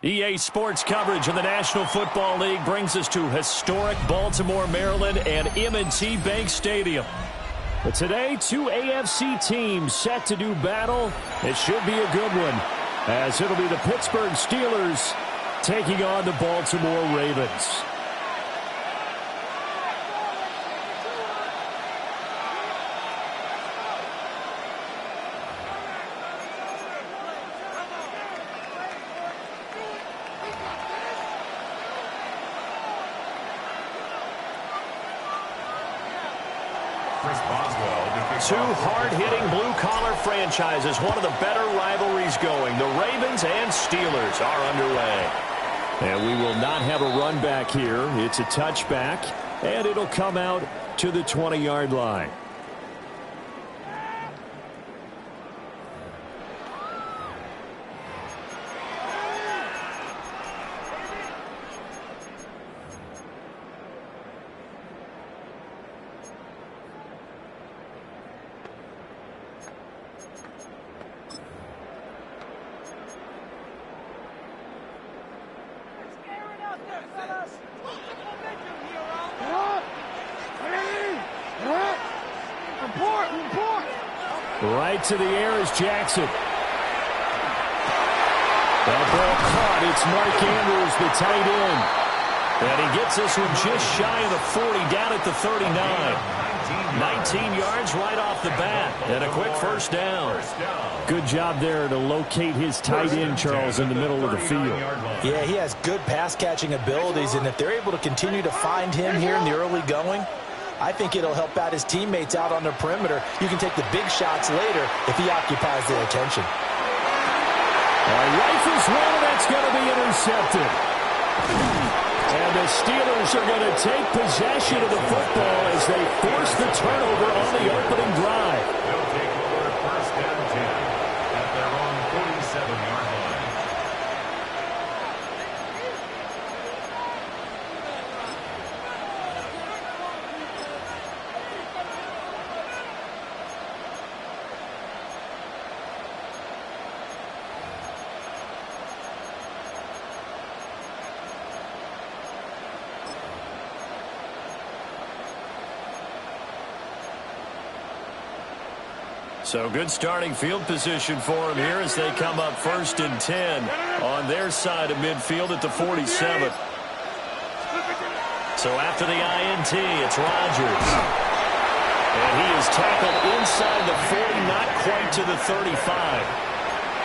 EA Sports coverage of the National Football League brings us to historic Baltimore, Maryland, and M&T Bank Stadium. But today, two AFC teams set to do battle. It should be a good one, as it'll be the Pittsburgh Steelers taking on the Baltimore Ravens. Two hard-hitting blue-collar franchises, one of the better rivalries going. The Ravens and Steelers are underway. And we will not have a run back here. It's a touchback, and it'll come out to the 20-yard line. Right to the air is Jackson. That ball caught. It's Mark Andrews, the tight end. And he gets this one just shy of the 40, down at the 39. 19 yards right off the bat, and a quick first down. Good job there to locate his tight end, Charles, in the middle of the field. Yeah, he has good pass-catching abilities, and if they're able to continue to find him here in the early going, I think it'll help out his teammates out on the perimeter. You can take the big shots later if he occupies their attention. Rifles one, and that's going to be intercepted. And the Steelers are going to take possession of the football as they force the turnover on the opening drive. They'll take over first down 10 at their own 47-yard line. So good starting field position for him here as they come up 1st and 10 on their side of midfield at the 47. So after the INT, it's Rodgers. And he is tackled inside the 40, not quite to the 35.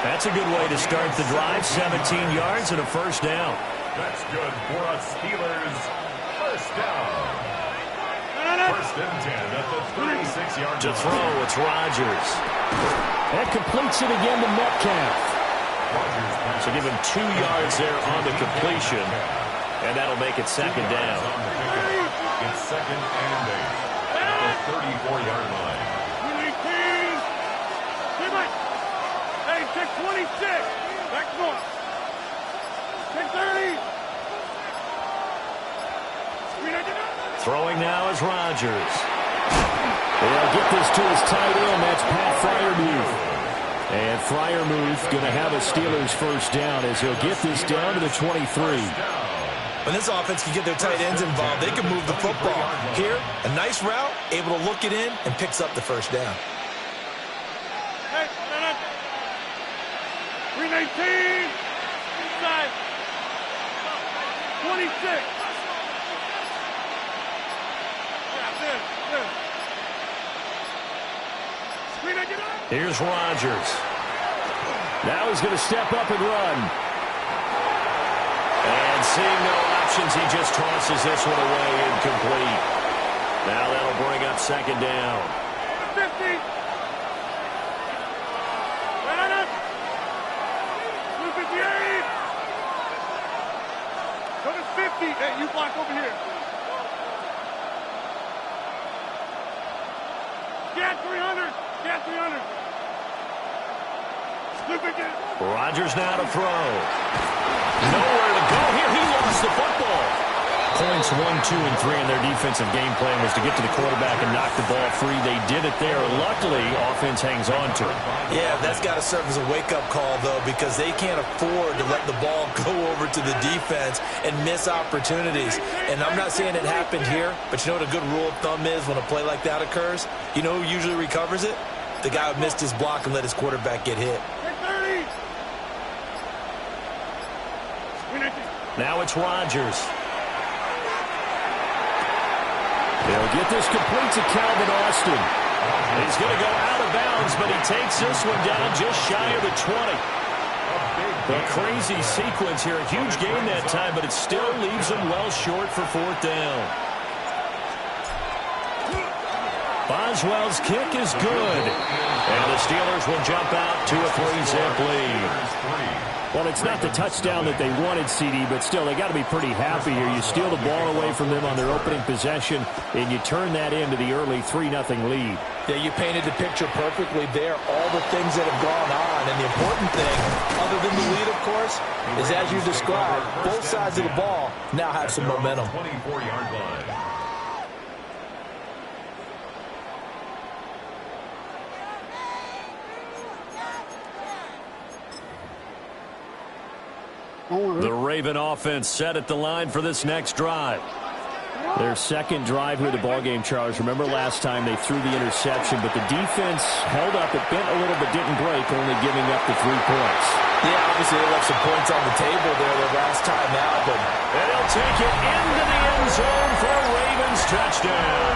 That's a good way to start the drive, 17 yards and a first down. That's good for a Steelers first down. First and 10 at the 36-yard line. To throw, it's Rodgers. That completes it again to Metcalf. So give him 2 yards there on the completion, and that'll make it second down. It's second and 8 at the 34-yard line. Hey, 626. Back north. 630. Throwing now is Rodgers. They'll get this to his tight end. That's Pat Freiermuth. And Freiermuth going to have a Steelers first down as he'll get this down to the 23. When this offense can get their tight ends involved, they can move the football. Here, a nice route, able to look it in, and picks up the first down. Hey, 319. Inside. 26. Here's Rodgers. Now he's going to step up and run. And seeing no options, he just tosses this one away incomplete. Now that'll bring up second down. 50. Right on. 258. Go to 50. Hey, you block over here. Get 300. Get 300. Rodgers now to throw. Nowhere to go here. He lost the football. Points 1, 2, and 3 in their defensive game plan was to get to the quarterback and knock the ball free. They did it there. Luckily, offense hangs on to it. Yeah, that's got to serve as a wake-up call, though, because they can't afford to let the ball go over to the defense and miss opportunities. And I'm not saying it happened here, but you know what a good rule of thumb is when a play like that occurs? You know who usually recovers it? The guy who missed his block and let his quarterback get hit. Now it's Rodgers. They'll get this complete to Calvin Austin. He's going to go out of bounds, but he takes this one down just shy of the 20. A crazy sequence here. A huge game that time, but it still leaves them well short for fourth down. Boswell's kick is good. And the Steelers will jump out to a 3-zip lead. Well, it's not the touchdown that they wanted, CD, but still, they got to be pretty happy here. You steal the ball away from them on their opening possession, and you turn that into the early 3-0 lead. Yeah, you painted the picture perfectly there, all the things that have gone on. And the important thing, other than the lead, of course, is as you described, both sides of the ball now have some momentum. 24-yard line. The Raven offense set at the line for this next drive. Their second drive here of the ballgame, Charles. Remember last time they threw the interception, but the defense held up. It bent a little but didn't break, only giving up the 3 points. Yeah, obviously they left some points on the table there the last time out, but they'll take it into the end zone for a Ravens touchdown.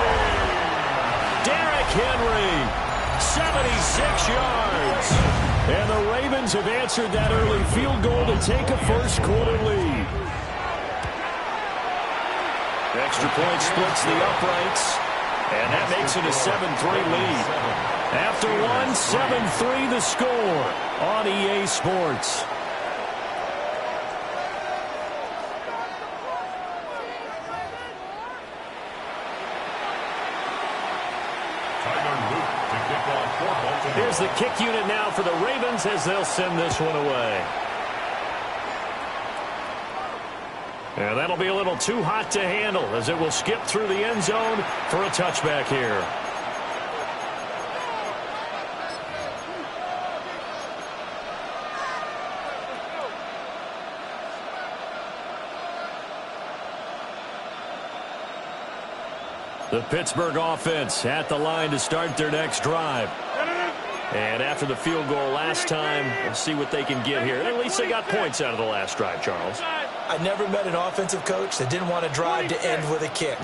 Derrick Henry, 76 yards. And the Ravens have answered that early field goal to take a first-quarter lead. Extra point splits the uprights, and that makes it a 7-3 lead. After one, 7-3 the score on EA Sports. Here's the kick unit now for the Ravens as they'll send this one away. And that'll be a little too hot to handle as it will skip through the end zone for a touchback here. The Pittsburgh offense at the line to start their next drive. And after the field goal last time, we'll see what they can get here. At least they got points out of the last drive, Charles. I never met an offensive coach that didn't want to drive to end with a kick.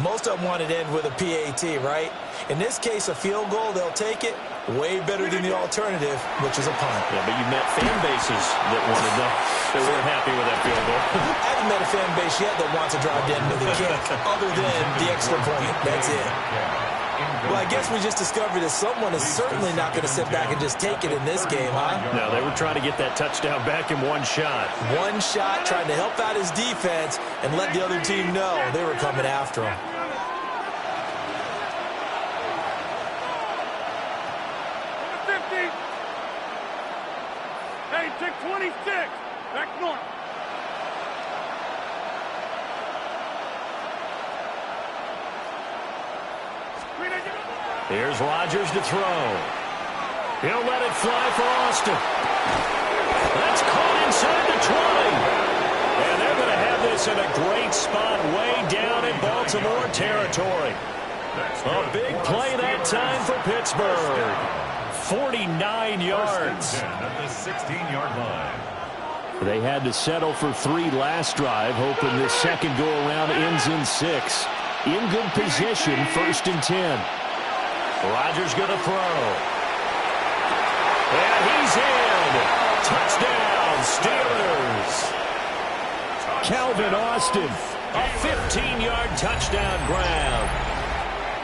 Most of them wanted to end with a PAT, right? In this case, a field goal, they'll take it. Way better than the alternative, which is a punt. Yeah, but you met fan bases that wanted that. They weren't happy with that field goal. I haven't met a fan base yet that wants to drive to end with a kick, other than the extra point. That's it. Well, I guess we just discovered that someone is certainly not going to sit back and just take it in this game, huh? No, they were trying to get that touchdown back in one shot. One shot, trying to help out his defense and let the other team know they were coming after him. Hey, take 26. Back north. Here's Rodgers to throw. He'll let it fly for Austin. That's caught inside the 20. And they're going to have this in a great spot way down in Baltimore territory. A big play that time for Pittsburgh. 49 yards. At the 16-yard line. They had to settle for 3 last drive, hoping this second go-around ends in 6. In good position, 1st and 10. Rodgers going to throw. And he's in. Touchdown, Steelers. Calvin Austin, a 15-yard touchdown grab.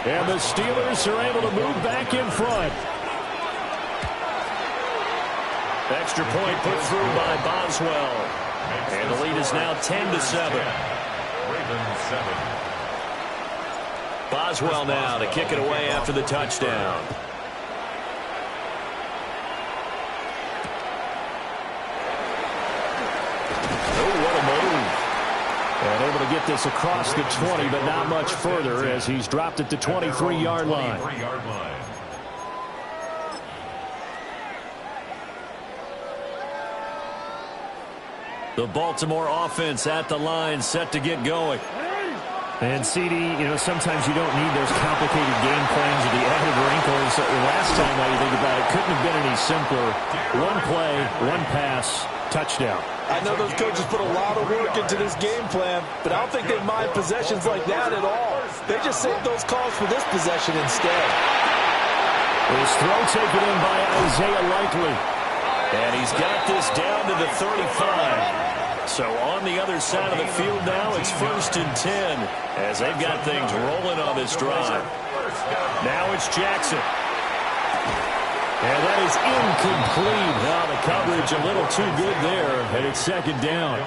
And the Steelers are able to move back in front. Extra point put through by Boswell. And the lead is now 10-7. Ravens 7. Boswell now to kick it away after the touchdown. Oh, what a move. And able to get this across the 20, but not much further as he's dropped at the 23-yard line. The Baltimore offense at the line, set to get going. And CD, sometimes you don't need those complicated game plans or the added wrinkles. Last time, while you think about it, couldn't have been any simpler. One play, one pass, touchdown. I know those coaches put a lot of work into this game plan, but I don't think they mind possessions like that at all. They just save those calls for this possession instead. His throw taken in by Isaiah Likely. And he's got this down to the 35. So on the other side of the field now, it's 1st and 10 as they've got things rolling on this drive. Now it's Jackson. And that is incomplete. Now the coverage a little too good there, and it's 2nd down.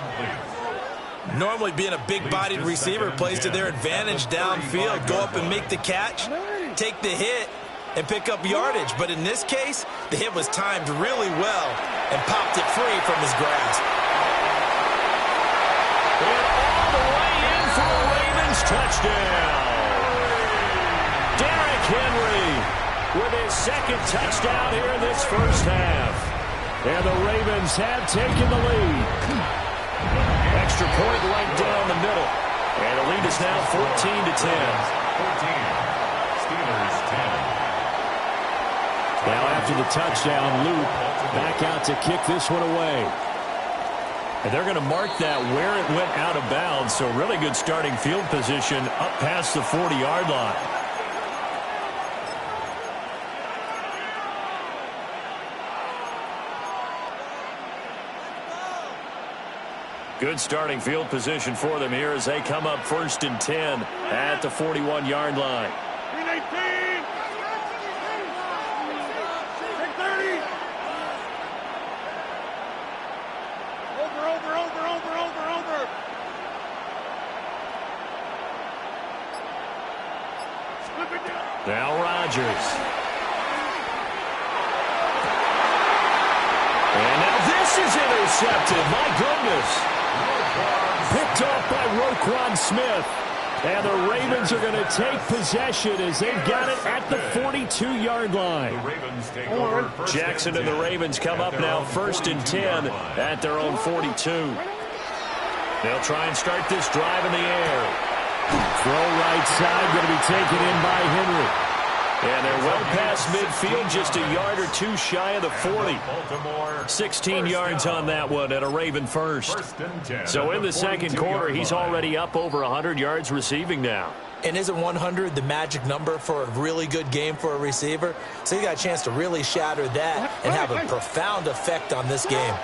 Normally being a big-bodied receiver plays to their advantage downfield. Go up and make the catch, take the hit, and pick up yardage. But in this case, the hit was timed really well and popped it free from his grasp. And all the way in for a Ravens touchdown. Derrick Henry with his 2nd touchdown here in this first half. And the Ravens have taken the lead. Extra point right down the middle. And the lead is now 14 to 10. 14. Steelers 10. Now after the touchdown, Luke back out to kick this one away. And they're going to mark that where it went out of bounds. So really good starting field position up past the 40-yard line. Good starting field position for them here as they come up 1st and 10 at the 41-yard line. 319. 630. Over. Now Rodgers. And now this is intercepted. My goodness. Picked off by Roquan Smith. And the Ravens are going to take possession as they've got it at the 42-yard line. Jackson and the Ravens come up now 1st and 10 at their own 42. They'll try and start this drive in the air. Throw right side, going to be taken in by Henry. And they're well past midfield, just a yard or two shy of the 40. 16 yards on that one at a Raven first. So in the 2nd quarter, he's already up over 100 yards receiving now. And isn't 100 the magic number for a really good game for a receiver? So you got a chance to really shatter that and have a profound effect on this game.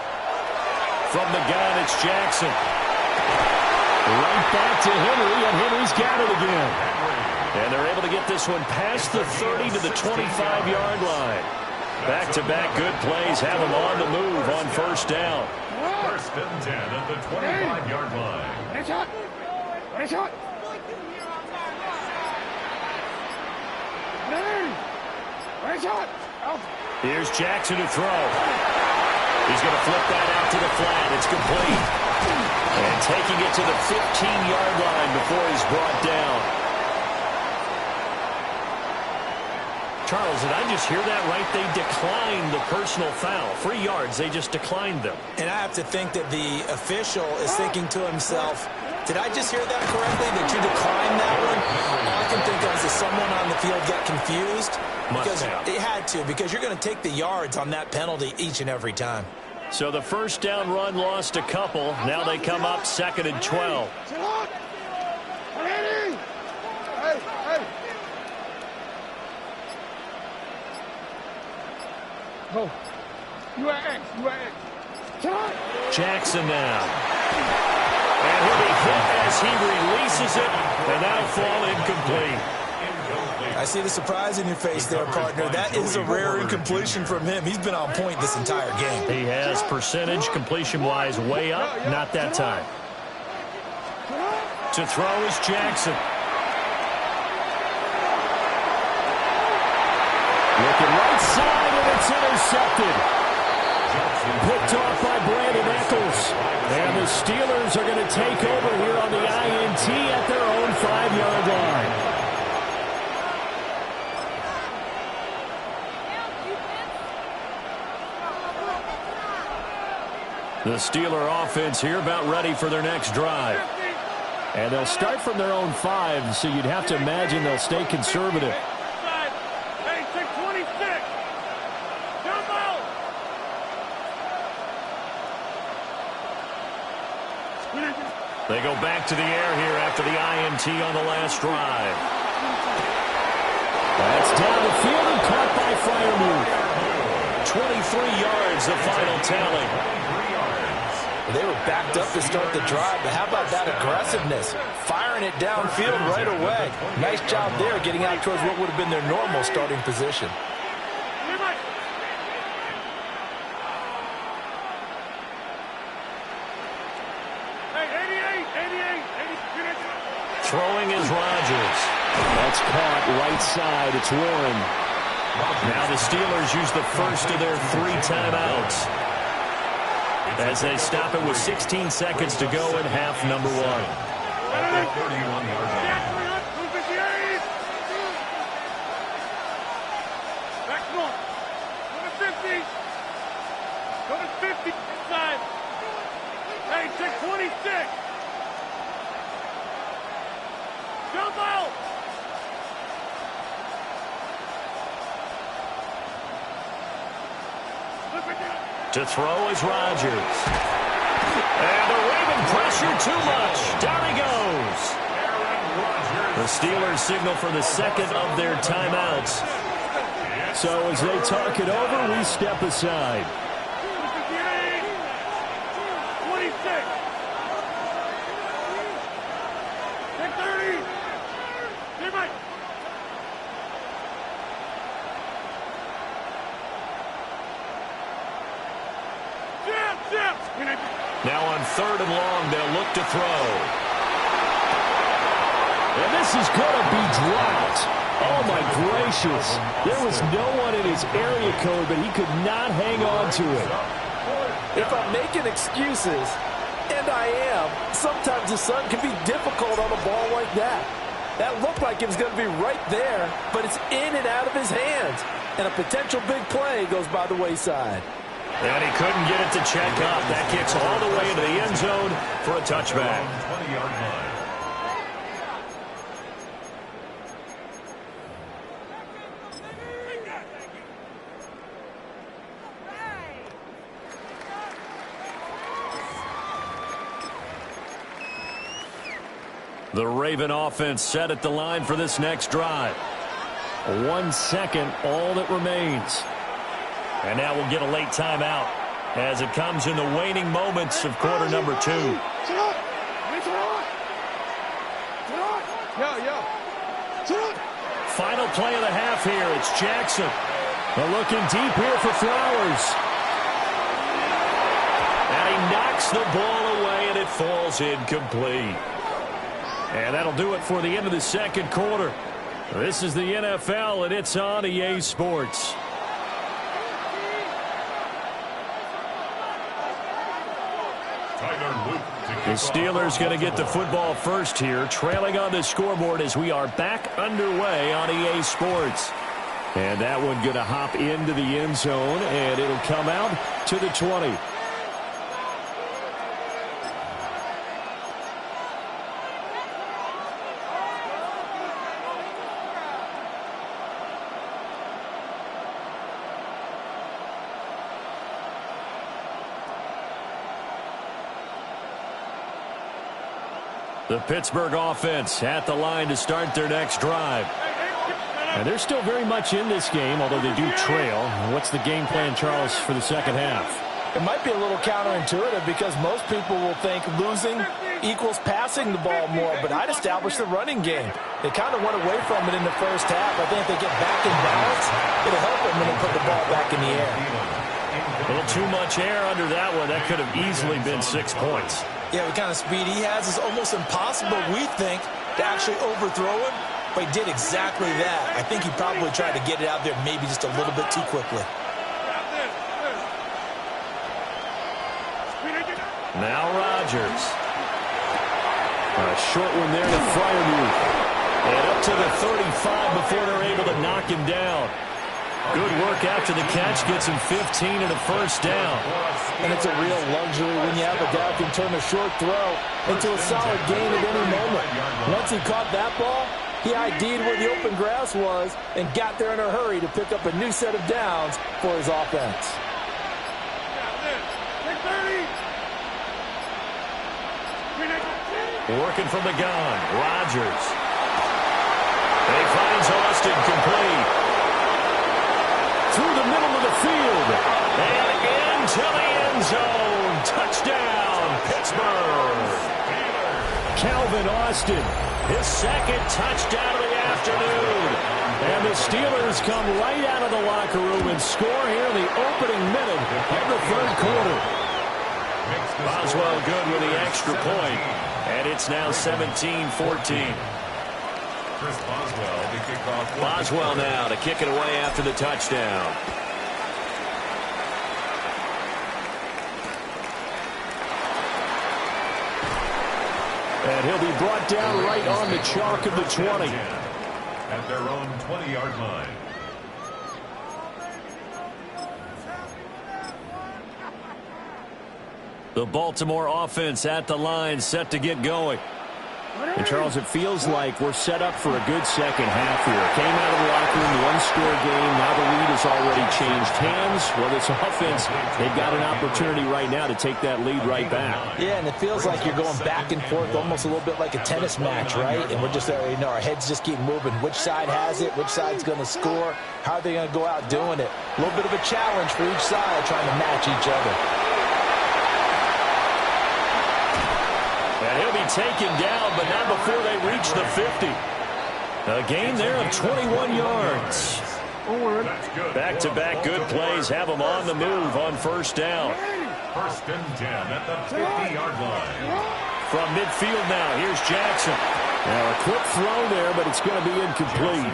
From the gun, it's Jackson. Right back to Henry, and Henry's got it again. And they're able to get this one past the 30 to the 25-yard line. Back-to-back good plays have them on the move on 1st down. 1st and 10 at the 25-yard line. Here's Jackson to throw. He's going to flip that out to the flat. It's complete. And taking it to the 15-yard line before he's brought down. Charles, did I just hear that right? They declined the personal foul. 3 yards, they just declined them. And I have to think that the official is thinking to himself, did I just hear that correctly, that you declined that one? All I can think of is that someone on the field got confused. Because it had to, because you're going to take the yards on that penalty each and every time. So the 1st down run lost a couple. Now they come up 2nd and 12. Go. You are X. Jackson now. And he'll be hit as he releases it, and that'll fall incomplete. I see the surprise in your face there, partner. That is a rare incompletion from him. He's been on point this entire game. He has percentage, completion-wise, way up. Not that time. To throw is Jackson. Looking right side, and it's intercepted. Picked off by Brandon Eccles. And the Steelers are going to take over here on the The Steeler offense here about ready for their next drive. And they'll start from their own 5, so you'd have to imagine they'll stay conservative. Hey, 626. Jump out. They go back to the air here after the INT on the last drive. That's down the field and caught by Freiermuth. 23 yards, the final tally. They were backed up to start the drive, but how about that aggressiveness? Firing it downfield right away. Nice job there getting out towards what would have been their normal starting position. Throwing is Rodgers. That's caught right side. It's Warren. Now the Steelers use the first of their 3 timeouts as they stop it with 16 seconds to go in half number 1. Back north. Go to 50. Go to 50 inside. Hey, 626. Jump out. To throw is Rodgers. And the Raven pressure too much. Down he goes. The Steelers signal for the second of their timeouts. So as they talk it over, we step aside. 26. 30. Hey, Mike. Now on 3rd and long, they'll look to throw. And this is going to be dropped. Oh, my gracious. There was no one in his area code, but he could not hang on to it. If I'm making excuses, and I am, sometimes the sun can be difficult on a ball like that. That looked like it was going to be right there, but it's in and out of his hands. And a potential big play goes by the wayside. And he couldn't get it to check up. That kicks all the way into the end zone for a touchback. 20-yard line. The Raven offense set at the line for this next drive. 1 second, all that remains. And now we'll get a late timeout as it comes in the waning moments of quarter number 2. Final play of the half here. It's Jackson. They're looking deep here for Flowers. And he knocks the ball away, and it falls incomplete. And that'll do it for the end of the second quarter. This is the NFL, and it's on EA Sports. The Steelers going to get the football first here, trailing on the scoreboard as we are back underway on EA Sports. And that one going to hop into the end zone, and it'll come out to the 20. The Pittsburgh offense at the line to start their next drive. And they're still very much in this game, although they do trail. What's the game plan, Charles, for the second half? It might be a little counterintuitive because most people will think losing equals passing the ball more, but I'd establish the running game. They kind of went away from it in the first half. I think if they get back in balance, it'll help them when they put the ball back in the air. A little too much air under that one. That could have easily been 6 points. Yeah, the kind of speed he has is almost impossible, we think, to actually overthrow him, but he did exactly that. I think he probably tried to get it out there maybe just a little bit too quickly. Now Rodgers. A short one there to Freiermuth. And up to the 35 before they're able to knock him down. Good work after the catch. Gets him 15 and a first down. And it's a real luxury when you have a guy who can turn a short throw into a solid gain at any moment. Once he caught that ball, he ID'd where the open grass was and got there in a hurry to pick up a new set of downs for his offense. Working from the gun, Rodgers. He finds Austin complete. Through the middle of the field. And into the end zone. Touchdown, Pittsburgh. Calvin Austin, his second touchdown of the afternoon. And the Steelers come right out of the locker room and score here in the opening minute of the third quarter. Boswell good with the extra point. And it's now 17-14. Boswell now to kick it away after the touchdown. And he'll be brought down right on the chalk of the 20. At their own 20-yard line. The Baltimore offense at the line, set to get going. And, Charles, it feels like we're set up for a good second half here. Came out of the locker room, one-score game. Now the lead has already changed hands. Well, this offense, they've got an opportunity right now to take that lead right back. Yeah, and it feels like you're going back and forth almost a little bit like a tennis match, right? And we're just, our heads just keep moving. Which side has it? Which side's going to score? How are they going to go out doing it? A little bit of a challenge for each side trying to match each other. And he'll be taken down, but not before they reach the 50. A gain there of 21 yards. Back-to-back good plays have them on the move on first down. First and 10 at the 50-yard line. From midfield now, here's Jackson. Now a quick throw there, but it's going to be incomplete.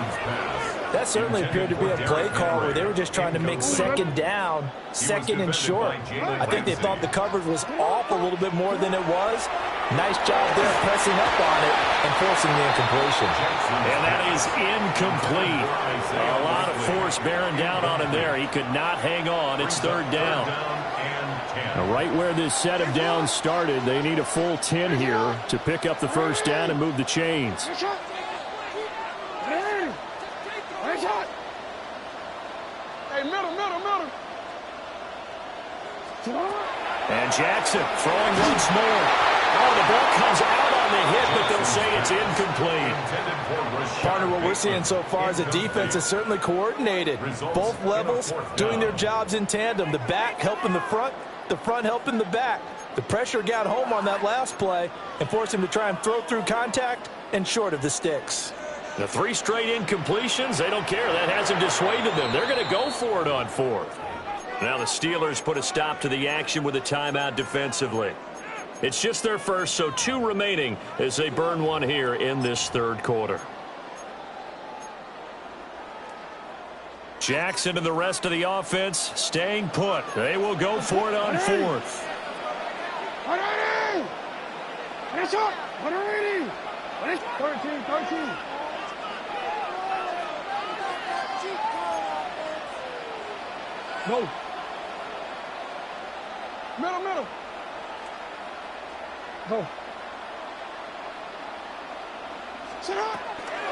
That certainly appeared to be a play call where they were just trying to make second down, second and short. I think they thought the coverage was off a little bit more than it was. Nice job there pressing up on it and forcing the incompletion. And that is incomplete. A lot of force bearing down on him there. He could not hang on. It's third down. Now, right where this set of downs started, they need a full 10 here to pick up the first down and move the chains. Hey, middle. And Jackson throwing once more. Oh, the ball comes out on the hit, but they'll say it's incomplete. Partner, what we're seeing so far is a defense is certainly coordinated. Both levels doing their jobs in tandem. The back helping the front helping the back. The pressure got home on that last play and forced him to try and throw through contact and short of the sticks. The 3 straight incompletions, they don't care. That hasn't dissuaded them. They're going to go for it on fourth. Now the Steelers put a stop to the action with a timeout defensively. It's just their first, so 2 remaining as they burn one here in this third quarter. Jackson and the rest of the offense staying put. They will go for it on fourth. 13. No. Middle. Go.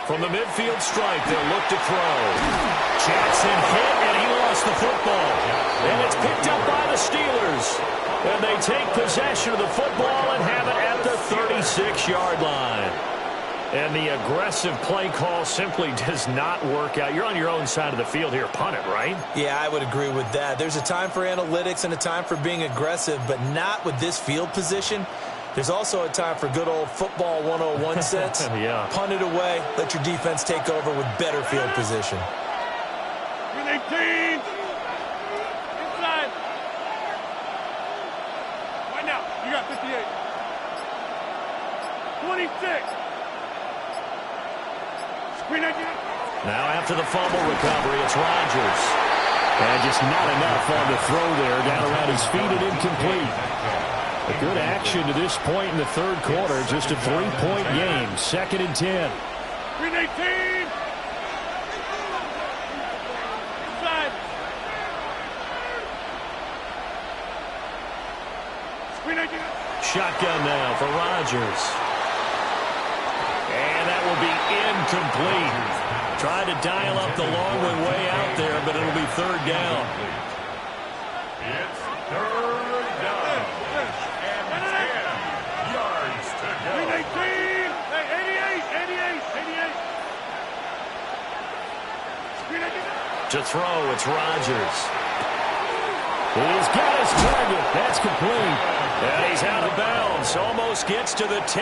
From the midfield stripe, they'll look to throw. Jackson hit, and he lost the football. And it's picked up by the Steelers. And they take possession of the football and have it at the 36-yard line. And the aggressive play call simply does not work out. You're on your own side of the field here. Punt it, right? Yeah, I would agree with that. There's a time for analytics and a time for being aggressive, but not with this field position. There's also a time for good old football 101 sense. Yeah. Punt it away. Let your defense take over with better field position. 18. Inside. Right now, you got 58. 26. Now after the fumble recovery, it's Rodgers. And just not enough on the throw there. Down around his feet and incomplete. A good action to this point in the third quarter. Just a 3-point game. 2nd and 10. 18. Inside. shotgun now for Rodgers. And that will be incomplete. Tried to dial up the long way out there, but it'll be third down. It's third down. And 10 yards to go. 18. Hey, 88. To throw, it's Rodgers. He's got his target. That's complete. And he's out of bounds. Almost gets to the 10.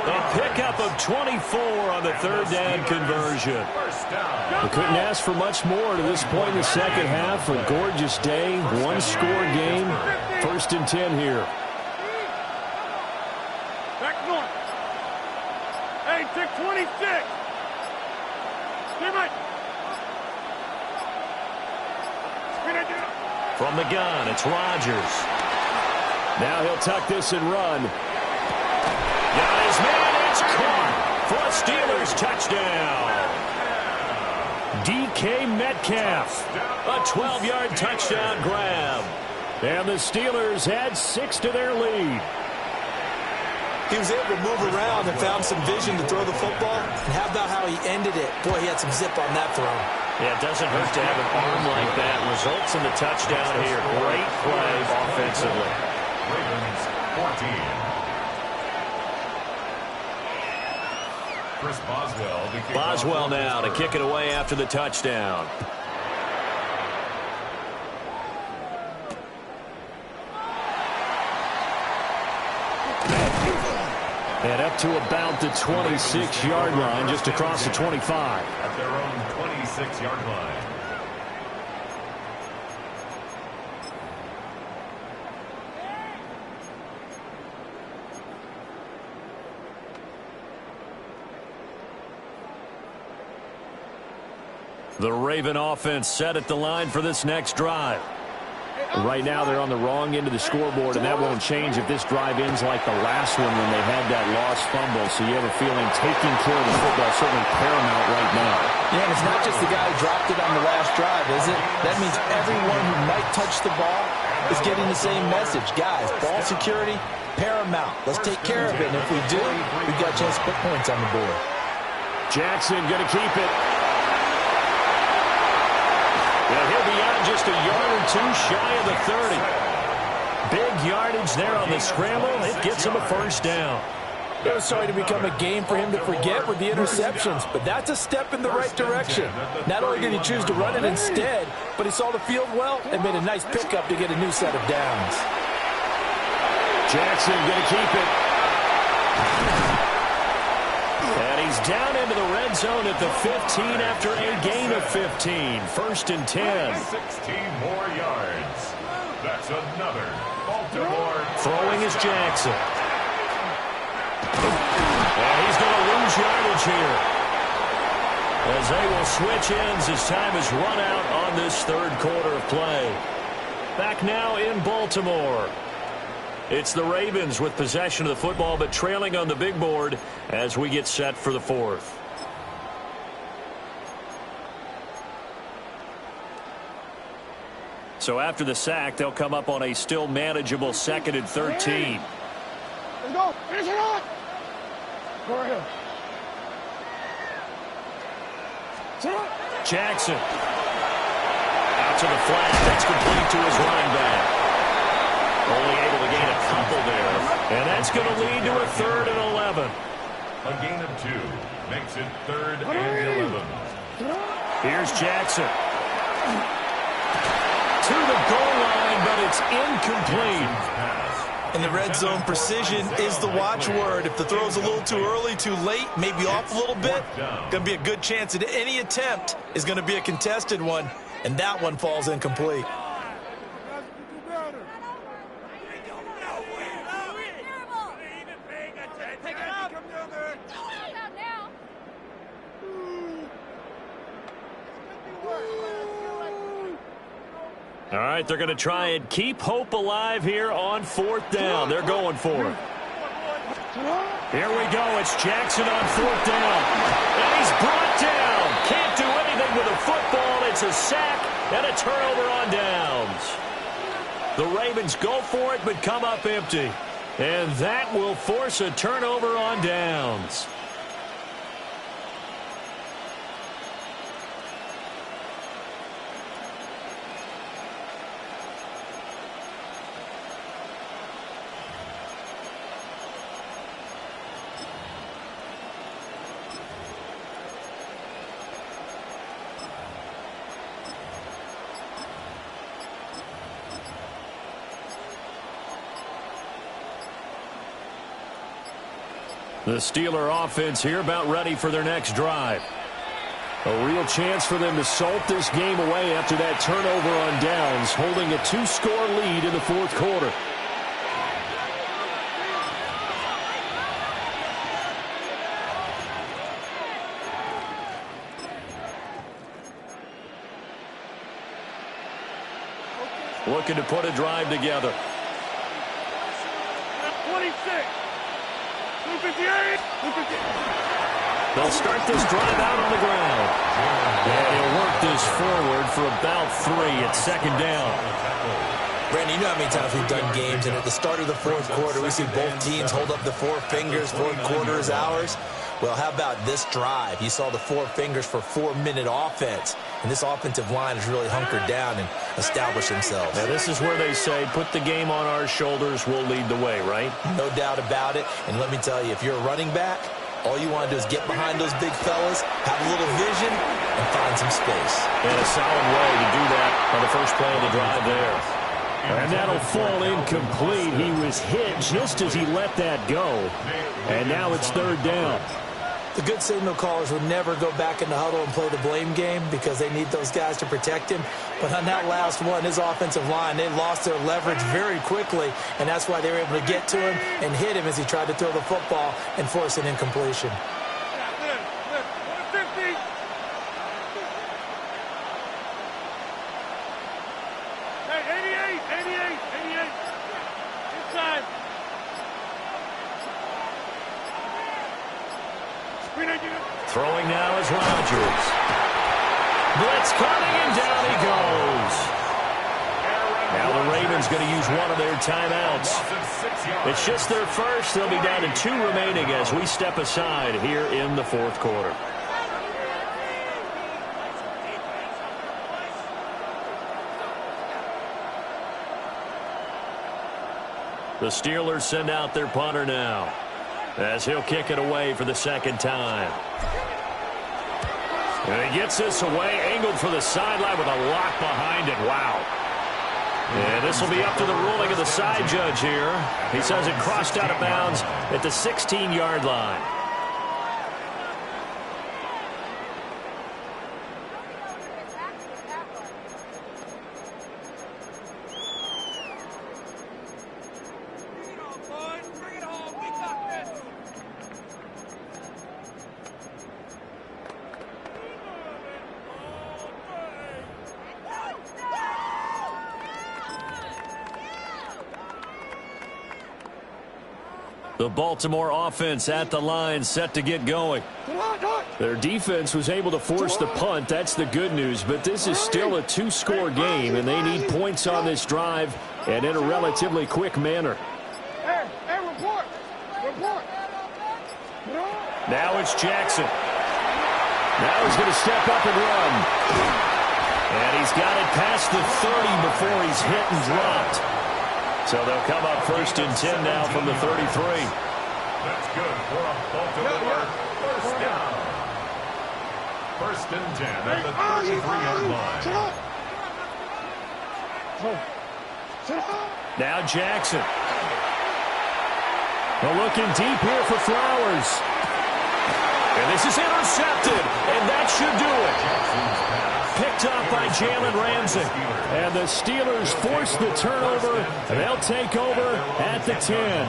A pickup of 24 on the third down conversion. We couldn't ask for much more to this point in the second half. A gorgeous day, one-score game. 1st and 10 here. Back north. Hey, take 26. Stay right. From the gun, it's Rodgers. Now he'll tuck this and run. Got his man, it's caught for a Steelers touchdown. DK Metcalf, a 12-yard touchdown grab. And the Steelers add 6 to their lead. He was able to move around and found some vision to throw the football. And how about how he ended it? Boy, he had some zip on that throw. Yeah, it doesn't hurt to have an arm like that. Results in the touchdown here. Great play offensively. Ravens 14. Chris Boswell. Boswell now to kick it away after the touchdown. And up to about the 26-yard line, just across the 25. At their own 26-yard line. The Raven offense set at the line for this next drive. Right now they're on the wrong end of the scoreboard, and that won't change if this drive ends like the last one when they had that lost fumble. So you have a feeling taking care of the football is certainly paramount right now. Yeah, and it's not just the guy who dropped it on the last drive, is it? That means everyone who might touch the ball is getting the same message. Guys, ball security, paramount. Let's take care of it, and if we do, we've got a chance to put points on the board. Jackson going to keep it. Well, he'll be out just a yard or two shy of the 30. Big yardage there on the scramble. It gets him a first down. It was starting to become a game for him to forget with the interceptions, but that's a step in the right direction. Not only did he choose to run it instead, but he saw the field well and made a nice pickup to get a new set of downs. Jackson going to keep it. And he's down into the red zone at the 15 after a gain of 15. 1st and 10. 16 more yards. That's another Baltimore. Throwing is Jackson. And he's going to lose yardage here, as they will switch ends as time is run out on this third quarter of play. Back now in Baltimore. It's the Ravens with possession of the football, but trailing on the big board as we get set for the fourth. So after the sack, they'll come up on a still manageable 2nd and 13. Let's go. Finish it off. Go right here. Jackson. Out to the flat. That's complete to his running back. Only able to gain a couple there. And that's going to lead to a 3rd and 11. A gain of 2 makes it 3rd and 11. Here's Jackson. To the goal line, but it's incomplete. In the red zone, precision is the watchword. If the throw's a little too early, too late, maybe off a little bit, going to be a good chance that any attempt is going to be a contested one, and that one falls incomplete. All right, they're going to try and keep hope alive here on 4th down. They're going for it. Here we go. It's Jackson on 4th down. And he's brought down. Can't do anything with a football. It's a sack and a turnover on downs. The Ravens go for it, but come up empty. And that will force a turnover on downs. The Steeler offense here about ready for their next drive. A real chance for them to salt this game away after that turnover on downs, holding a 2-score lead in the fourth quarter. Looking to put a drive together. 26. 258. 258. They'll start this drive out on the ground. And he'll work this forward for about 3 at second down. Brandon, you know how many times we've done games, and at the start of the fourth quarter, we see both teams hold up the 4 fingers, fourth quarter is ours. Well, how about this drive? You saw the 4 fingers for 4-minute offense. And this offensive line has really hunkered down and established themselves. Now, this is where they say, put the game on our shoulders, we'll lead the way, right? No doubt about it. And let me tell you, if you're a running back, all you want to do is get behind those big fellas, have a little vision, and find some space. And a solid way to do that on the first play of the drive there. And that'll fall incomplete. He was hit just as he let that go. And now it's third down. The good signal callers would never go back in the huddle and play the blame game because they need those guys to protect him. But on that last one, his offensive line, they lost their leverage very quickly, and that's why they were able to get to him and hit him as he tried to throw the football and force an incompletion. Throwing now is Rodgers. Blitz coming, and down he goes. Now the Ravens going to use one of their timeouts. It's just their first. They'll be down to 2 remaining as we step aside here in the fourth quarter. The Steelers send out their punter now, as he'll kick it away for the second time. And he gets this away, angled for the sideline with a lock behind it. Wow. And this will be up to the ruling of the side judge here. He says it crossed out of bounds at the 16-yard line. The Baltimore offense at the line, set to get going. Their defense was able to force the punt. That's the good news. But this is still a 2-score game, and they need points on this drive and in a relatively quick manner. Hey, report. Report. Now it's Jackson. Now he's going to step up and run. And he's got it past the 30 before he's hit and dropped. So they'll come up 1st and 10 now from the 33. That's good for a Baltimore first down. 1st and 10 at the 33-yard line. Now Jackson. They're looking deep here for Flowers. And this is intercepted, and that should do it. Picked up by Jalen Ramsey. And the Steelers force the turnover. They'll take over at the 10.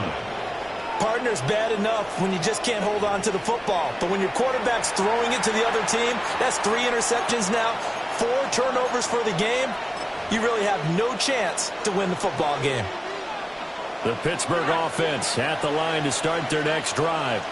Partner's bad enough when you just can't hold on to the football. But when your quarterback's throwing it to the other team, that's 3 interceptions now, 4 turnovers for the game. You really have no chance to win the football game. The Pittsburgh offense at the line to start their next drive.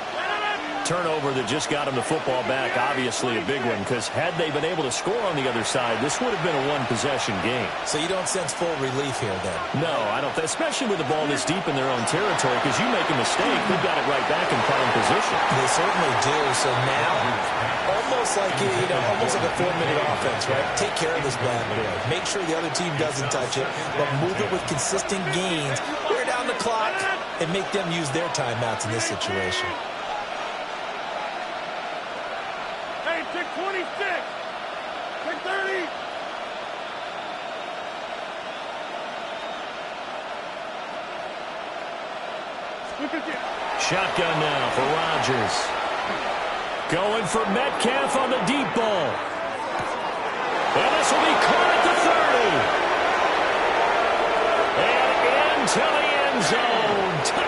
turnover that just got them the football back, obviously a big one, because had they been able to score on the other side, this would have been a one-possession game. So you don't sense full relief here then? No, I don't. Especially with the ball this deep in their own territory, because you make a mistake, they've got it right back in prime position. They certainly do. So now, almost like almost like a 4-minute offense, right? Take care of this bad boy. Make sure the other team doesn't touch it, but move it with consistent gains. Wear down the clock and make them use their timeouts in this situation. Hey, pick 26. Pick 30. Look at you. Shotgun now for Rodgers. Going for Metcalf on the deep ball. And this will be caught at the 30. And into the end zone.